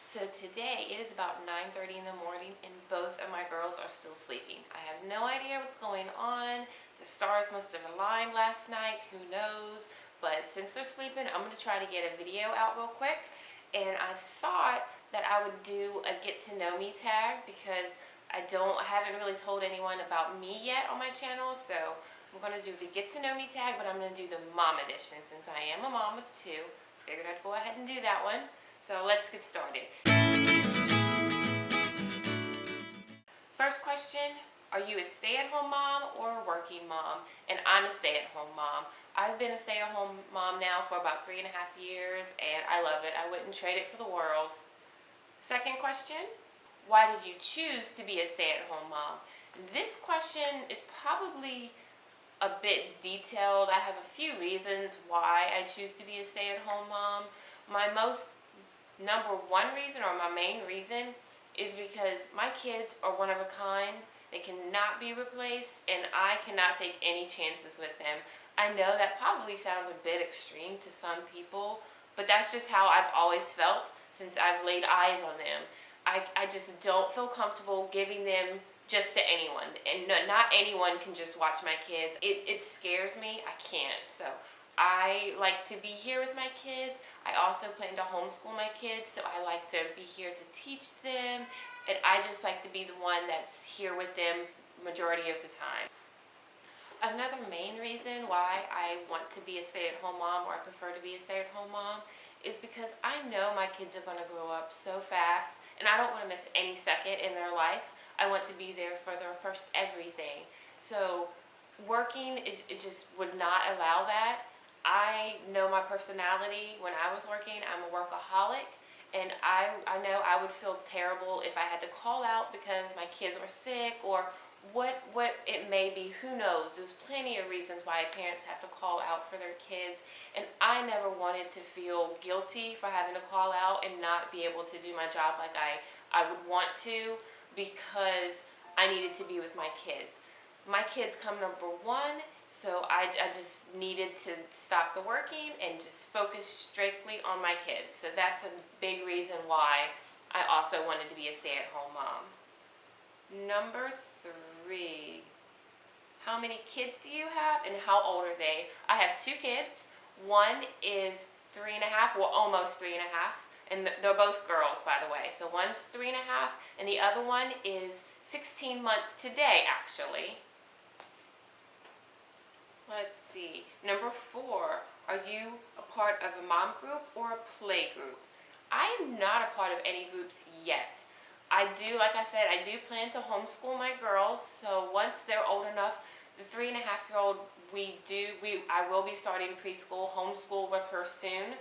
So today it is about 9:30 in the morning and both of my girls are still sleeping. I have no idea what's going on. The stars must have aligned last night, who knows? But since they're sleeping, I'm going to try to get a video out real quick. And I thought that I would do a get to know me tag because I haven't really told anyone about me yet on my channel. So I'm going to do the get to know me tag, but I'm going to do the mom edition since I am a mom of two. Figured I'd go ahead and do that one. So let's get started. First question, are you a stay-at-home mom or a working mom? And I'm a stay-at-home mom. I've been a stay-at-home mom now for about 3.5 years and I love it. I wouldn't trade it for the world. Second question, why did you choose to be a stay-at-home mom? This question is probably a bit detailed. I have a few reasons why I choose to be a stay-at-home mom. My number one reason, or my main reason, is because my kids are one of a kind. They cannot be replaced and I cannot take any chances with them. I know that probably sounds a bit extreme to some people, but that's just how I've always felt since I've laid eyes on them. I just don't feel comfortable giving them just to anyone, and not anyone can just watch my kids. It scares me. I can't. So I like to be here with my kids. I also plan to homeschool my kids, so I like to be here to teach them, and I just like to be the one that's here with them majority of the time. Another main reason why I want to be a stay-at-home mom, or I prefer to be a stay-at-home mom, is because I know my kids are going to grow up so fast, and I don't want to miss any second in their life. I want to be there for their first everything. So working it just would not allow that. I know my personality. When I was working, I'm a workaholic, and I know I would feel terrible if I had to call out because my kids were sick or what it may be. Who knows? There's plenty of reasons why parents have to call out for their kids, and I never wanted to feel guilty for having to call out and not be able to do my job like I would want to, because I needed to be with my kids. My kids come number one, so I just needed to stop the working and just focus strictly on my kids. So that's a big reason why I also wanted to be a stay-at-home mom. Number 3, how many kids do you have and how old are they? I have 2 kids. One is 3.5, well, almost 3.5, and they're both girls, by the way. So one's 3.5 and the other one is 16 months today, actually. Let's see. Number 4, are you a part of a mom group or a play group? I am not a part of any groups yet. I do, like I said, I do plan to homeschool my girls. So once they're old enough, the 3.5-year-old, I will be starting preschool, homeschool with her soon.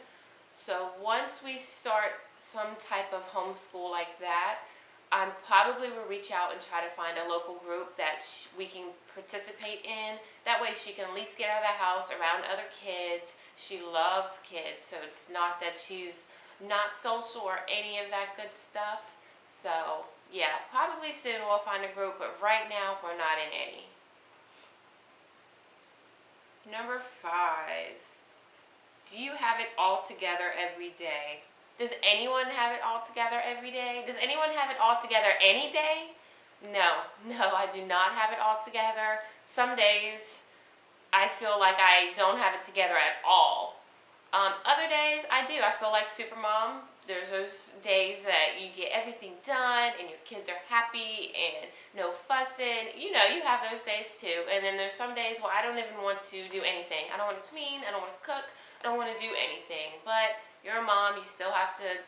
So once we start some type of homeschool like that, I probably will reach out and try to find a local group that we can participate in. That way she can at least get out of the house around other kids. She loves kids, so it's not that she's not social or any of that good stuff. So yeah, probably soon we'll find a group, but right now we're not in any. Number 5, do you have it all together every day? Does anyone have it all together every day? Does anyone have it all together any day? No, I do not have it all together. Some days I feel like I don't have it together at all. Other days I do. I feel like Supermom. There's those days that you get everything done and your kids are happy and no fussing. You know, you have those days too. And then there's some days where I don't even want to do anything. I don't want to clean. I don't want to cook. I don't want to do anything. But you're a mom. You still have to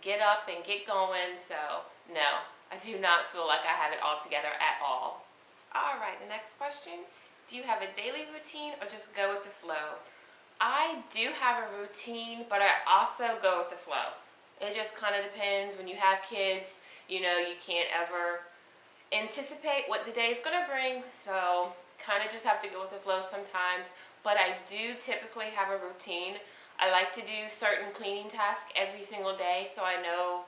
get up and get going. So no, I do not feel like I have it all together at all. All right, the next question. Do you have a daily routine or just go with the flow? I do have a routine, but I also go with the flow. It just kind of depends. When you have kids, you know, you can't ever anticipate what the day is going to bring, so kind of just have to go with the flow sometimes. But I do typically have a routine. I like to do certain cleaning tasks every single day so I know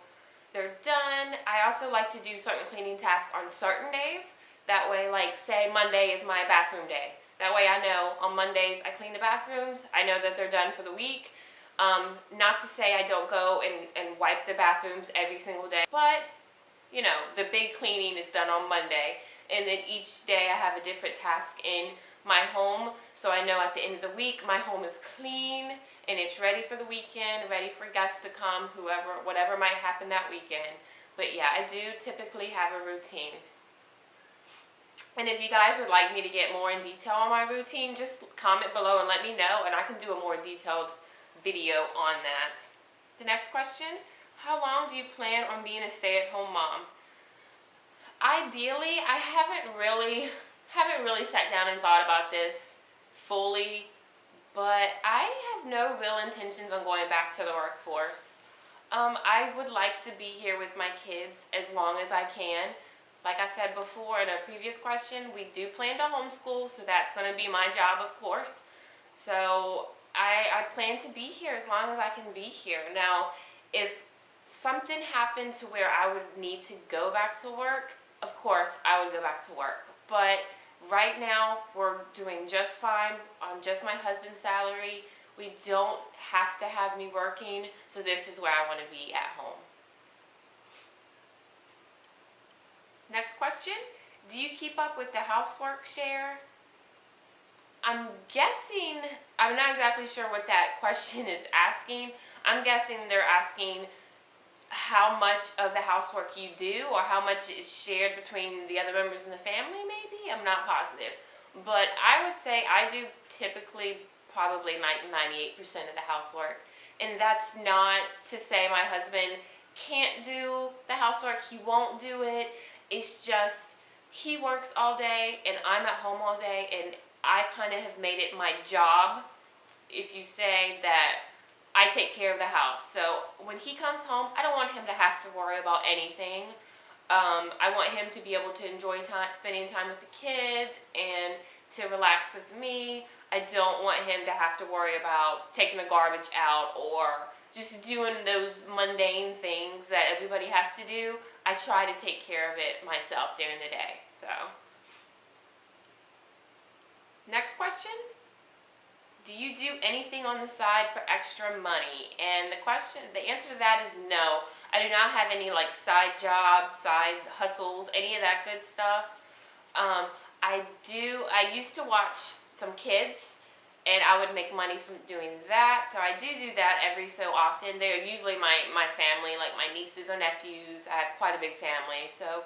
they're done. I also like to do certain cleaning tasks on certain days. That way, like say Monday is my bathroom day. That way I know on Mondays I clean the bathrooms. I know that they're done for the week. Not to say I don't go and wipe the bathrooms every single day, but you know, the big cleaning is done on Monday, and then each day I have a different task in my home, so I know at the end of the week my home is clean and it's ready for the weekend, ready for guests to come, whatever might happen that weekend. But yeah, I do typically have a routine. And if you guys would like me to get more in detail on my routine, just comment below and let me know, and I can do a more detailed video on that. The next question, how long do you plan on being a stay-at-home mom? Ideally, I haven't really sat down and thought about this fully, but I have no real intentions on going back to the workforce. I would like to be here with my kids as long as I can. Like I said before in a previous question, we do plan to homeschool, so that's going to be my job, of course. So I plan to be here as long as I can be here. Now, if something happened to where I would need to go back to work, of course I would go back to work. But right now, we're doing just fine on just my husband's salary. We don't have to have me working, so this is where I want to be at home. Next question, do you keep up with the housework share? I'm not exactly sure what that question is asking. I'm guessing they're asking how much of the housework you do, or how much is shared between the other members in the family, maybe? I'm not positive. But I would say I do typically probably 98% of the housework. And that's not to say my husband can't do the housework, he won't do it. It's just he works all day and I'm at home all day, and I kind of have made it my job, if you say, that I take care of the house. So when he comes home, I don't want him to have to worry about anything. I want him to be able to enjoy spending time with the kids and to relax with me. I don't want him to have to worry about taking the garbage out or just doing those mundane things that everybody has to do. I try to take care of it myself during the day. So, next question. Do you do anything on the side for extra money? And the answer to that is no. I do not have any like side jobs, side hustles, any of that good stuff. I used to watch some kids, and I would make money from doing that. So I do that every so often. They're usually my family, like my nieces or nephews. I have quite a big family, so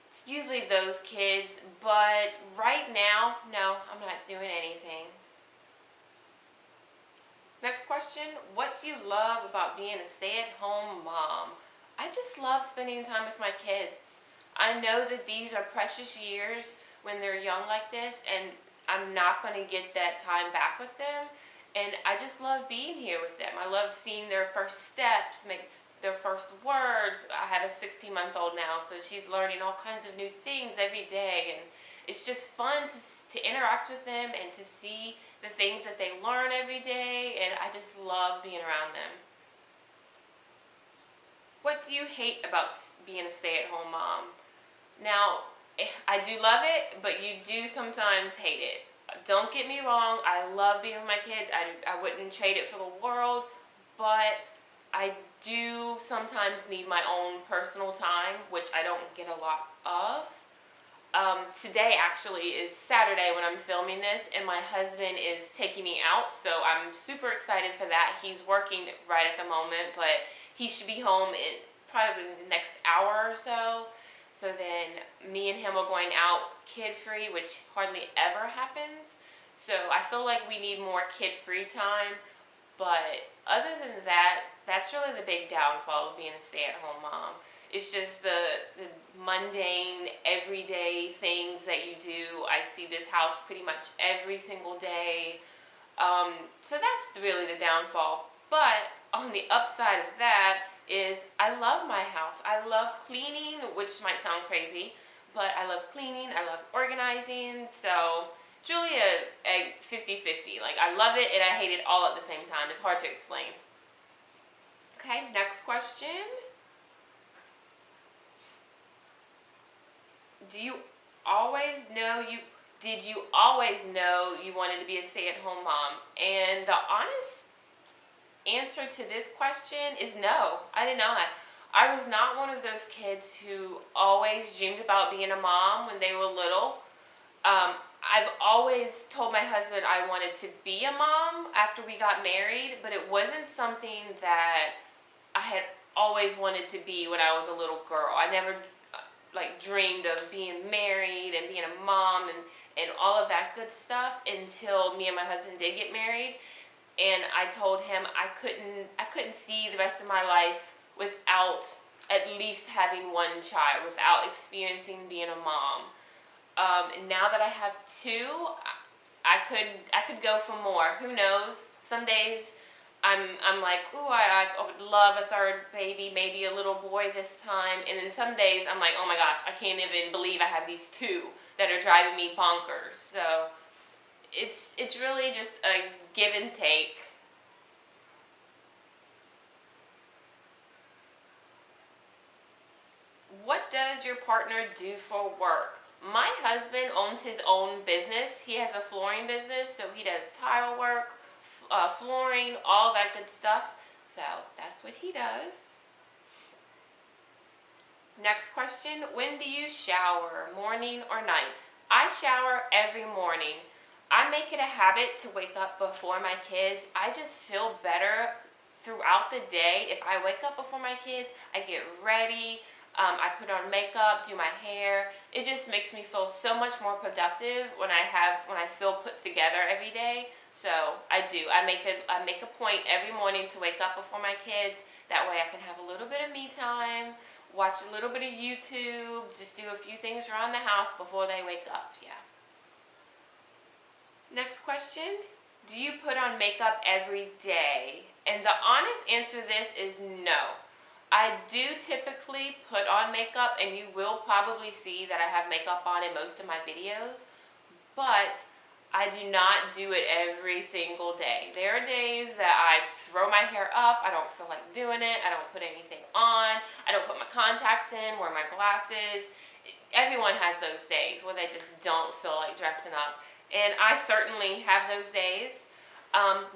it's usually those kids. But right now, no, I'm not doing anything. Next question, what do you love about being a stay-at-home mom? I just love spending time with my kids. I know that these are precious years when they're young like this, and I'm not going to get that time back with them. And I just love being here with them. I love seeing their first steps, make their first words. I have a 16-month-old now, so she's learning all kinds of new things every day. And it's just fun to interact with them and to see the things that they learn every day. And I just love being around them. What do you hate about being a stay-at-home mom? Now, I do love it, but you do sometimes hate it. Don't get me wrong, I love being with my kids. I wouldn't trade it for the world, but I do sometimes need my own personal time, which I don't get a lot of. Today actually is Saturday when I'm filming this, and my husband is taking me out, so I'm super excited for that. He's working right at the moment, but he should be home in probably the next hour or so. So then me and him are going out kid-free, which hardly ever happens. So I feel like we need more kid-free time. But other than that, that's really the big downfall of being a stay-at-home mom. It's just the mundane, everyday things that you do. I see this house pretty much every single day. So that's really the downfall. But on the upside of that is I love my house. I love cleaning, which might sound crazy, but I love cleaning. I love organizing. So it's really a 50-50. Like, I love it and I hate it all at the same time. It's hard to explain. Okay, next question. Did you always know you wanted to be a stay-at-home mom? And the honest answer to this question is no, I did not. I was not one of those kids who always dreamed about being a mom when they were little. I've always told my husband I wanted to be a mom after we got married, but it wasn't something that I had always wanted to be when I was a little girl. I never dreamed of being married and being a mom and all of that good stuff until me and my husband did get married. And I told him I couldn't see the rest of my life without at least having one child, without experiencing being a mom. And now that I have two, I could go for more. Who knows? Some days I'm like, ooh, I would love a third baby, maybe a little boy this time. And then some days I'm like, oh my gosh, I can't even believe I have these two that are driving me bonkers. So it's really just a give and take. What does your partner do for work? My husband owns his own business. He has a flooring business, so he does tile work, flooring, all that good stuff. So that's what he does. Next question, when do you shower, morning or night? I shower every morning. I make it a habit to wake up before my kids. I just feel better throughout the day. If I wake up before my kids, I get ready. I put on makeup, do my hair. It just makes me feel so much more productive when I feel put together every day. So I do. I make a point every morning to wake up before my kids. That way I can have a little bit of me time, watch a little bit of YouTube, just do a few things around the house before they wake up. Yeah. Next question. Do you put on makeup every day? And the honest answer to this is no. I do typically put on makeup, and you will probably see that I have makeup on in most of my videos, but I do not do it every single day. There are days that I throw my hair up, I don't feel like doing it, I don't put anything on, I don't put my contacts in, wear my glasses. Everyone has those days where they just don't feel like dressing up, and I certainly have those days,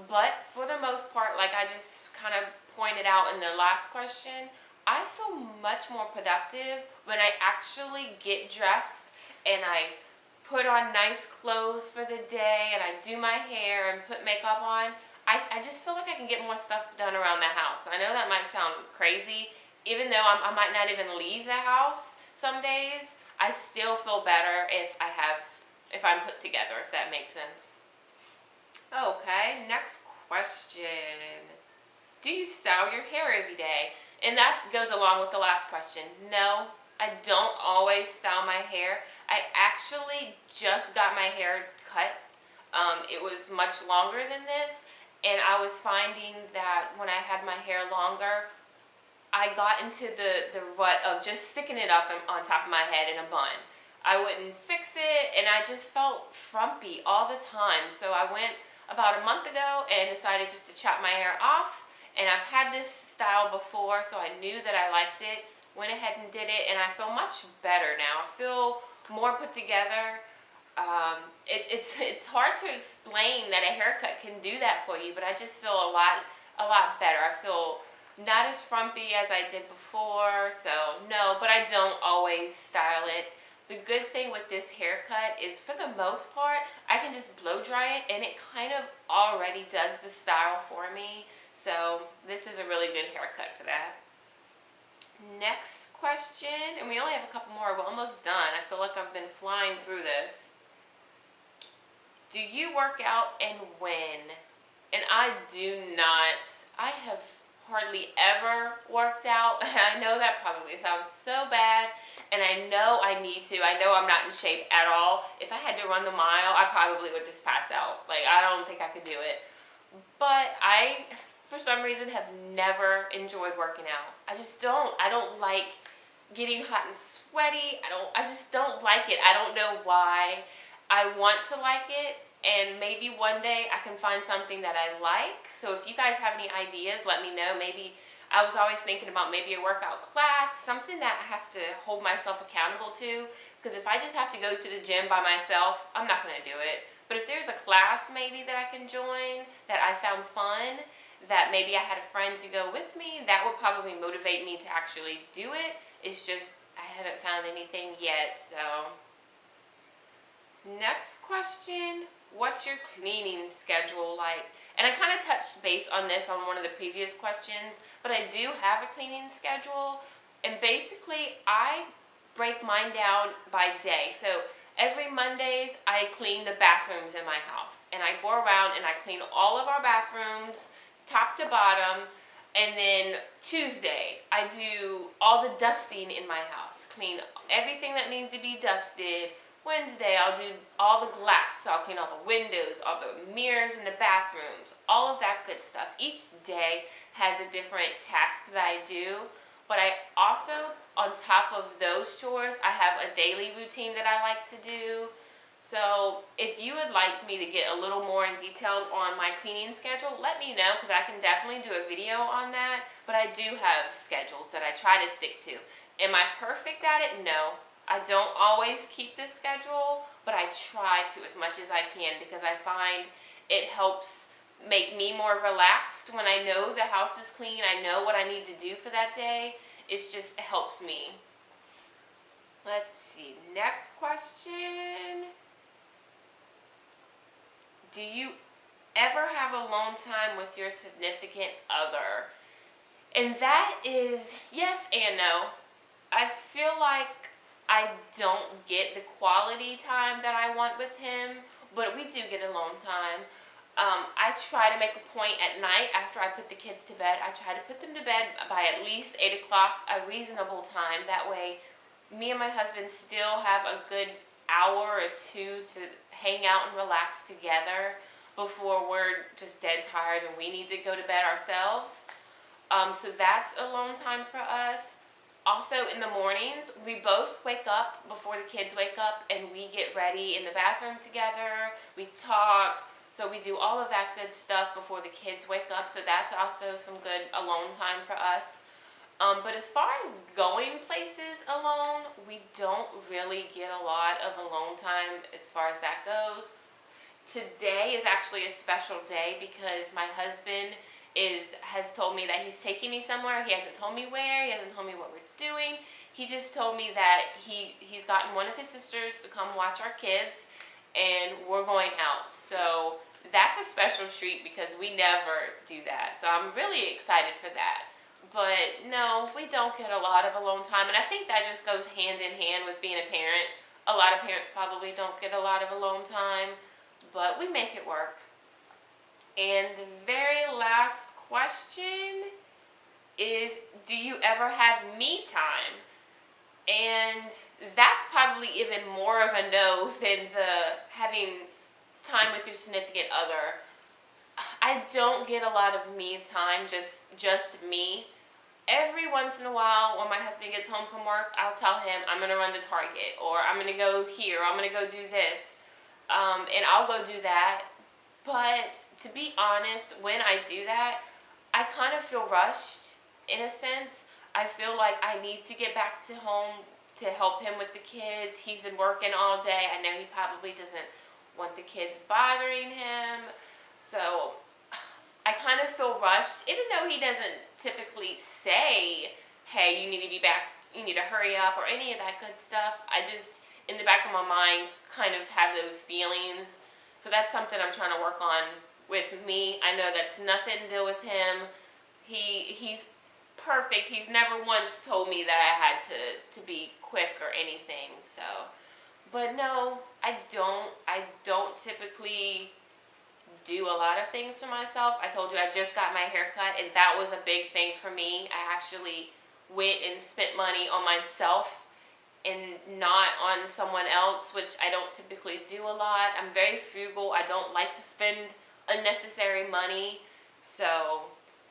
but for the most part, like I just kind of pointed out in the last question, I feel much more productive when I actually get dressed and I put on nice clothes for the day and I do my hair and put makeup on. I just feel like I can get more stuff done around the house. I know that might sound crazy, even though I might not even leave the house some days. I still feel better if I'm put together, if that makes sense. Okay, next question. Do you style your hair every day? And that goes along with the last question. No, I don't always style my hair. I actually just got my hair cut. It was much longer than this, and I was finding that when I had my hair longer, I got into the rut of just sticking it up on top of my head in a bun. I wouldn't fix it, and I just felt frumpy all the time. So I went about a month ago and decided just to chop my hair off. And I've had this style before, so I knew that I liked it, went ahead and did it, and I feel much better now. I feel more put together. It's hard to explain that a haircut can do that for you, but I just feel a lot better. I feel not as frumpy as I did before, so no, but I don't always style it. The good thing with this haircut is, for the most part, I can just blow dry it, and it kind of already does the style for me. So this is a really good haircut for that. Next question, and we only have a couple more. We're almost done. I feel like I've been flying through this. Do you work out and when? And I do not. I have hardly ever worked out. I know that probably sounds so bad, and I know I need to. I know I'm not in shape at all. If I had to run the mile, I probably would just pass out. Like, I don't think I could do it. But I, for some reason, have never enjoyed working out. I just don't. I don't like getting hot and sweaty. I just don't like it. I don't know why. I want to like it, and maybe one day I can find something that I like. So if you guys have any ideas, let me know. Maybe I was always thinking about maybe a workout class, something that I have to hold myself accountable to. Because if I just have to go to the gym by myself, I'm not going to do it. But if there's a class maybe that I can join that I found fun, that maybe I had a friend to go with me, that would probably motivate me to actually do it. It's just I haven't found anything yet. So next question, what's your cleaning schedule like? And I kind of touched base on this on one of the previous questions, but I do have a cleaning schedule, and basically I break mine down by day. So every Mondays I clean the bathrooms in my house, and I go around and I clean all of our bathrooms top to bottom. And then Tuesday I do all the dusting in my house, clean everything that needs to be dusted. Wednesday, I'll do all the glass, so I'll clean all the windows, all the mirrors in the bathrooms, all of that good stuff. Each day has a different task that I do, but I also, on top of those chores, I have a daily routine that I like to do. So if you would like me to get a little more in detail on my cleaning schedule, let me know, because I can definitely do a video on that. But I do have schedules that I try to stick to. Am I perfect at it? No. I don't always keep this schedule, but I try to as much as I can, because I find it helps make me more relaxed when I know the house is clean. I know what I need to do for that day. It just helps me. Let's see. Next question. Do you ever have alone time with your significant other? And that is yes and no. I feel like I don't get the quality time that I want with him, but we do get alone time. I try to make a point at night after I put the kids to bed. I try to put them to bed by at least 8 o'clock, a reasonable time. That way, me and my husband still have a good hour or two to hang out and relax together before we're just dead tired and we need to go to bed ourselves. So that's alone time for us. Also, in the mornings, we both wake up before the kids wake up, and we get ready in the bathroom together. We talk, so we do all of that good stuff before the kids wake up, so that's also some good alone time for us. But as far as going places alone, we don't really get a lot of alone time as far as that goes. Today is actually a special day because my husband has told me that he's taking me somewhere. He hasn't told me where. He hasn't told me what we're doing. He just told me that he's gotten one of his sisters to come watch our kids, and we're going out. So that's a special treat because we never do that. So I'm really excited for that. But no, we don't get a lot of alone time, and I think that just goes hand in hand with being a parent. A lot of parents probably don't get a lot of alone time, but we make it work. And the very last question is, do you ever have me time? And that's probably even more of a no than the having time with your significant other. I don't get a lot of me time, just me. Every once in a while when my husband gets home from work, I'll tell him I'm going to run to Target, or I'm going to go here, or I'm going to go do this. And I'll go do that. But to be honest, when I do that, I kind of feel rushed in a sense. I feel like I need to get back to home to help him with the kids. He's been working all day. I know he probably doesn't want the kids bothering him. So I kind of feel rushed, even though he doesn't typically say, hey, you need to be back, you need to hurry up, or any of that good stuff. I just, in the back of my mind, kind of have those feelings. So that's something I'm trying to work on with me. I know that's nothing to do with him. He's perfect. He's never once told me that I had to be quick or anything. So, but no, I don't typically do a lot of things for myself. I told you I just got my hair cut, and that was a big thing for me. I actually went and spent money on myself and not on someone else, which I don't typically do a lot. I'm very frugal. I don't like to spend unnecessary money. So,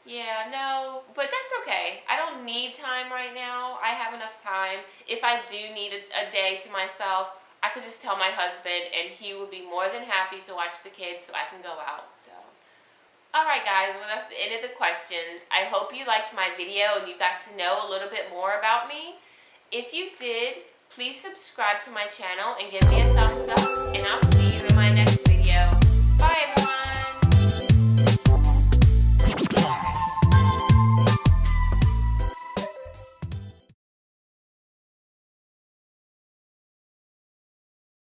yeah, no, but that's okay. I don't need time right now. I have enough time. If I do need a day to myself, I could just tell my husband, and he would be more than happy to watch the kids so I can go out. So, alright guys, well that's the end of the questions. I hope you liked my video and you got to know a little bit more about me. If you did, please subscribe to my channel and give me a thumbs up, and I'll see you in my next video.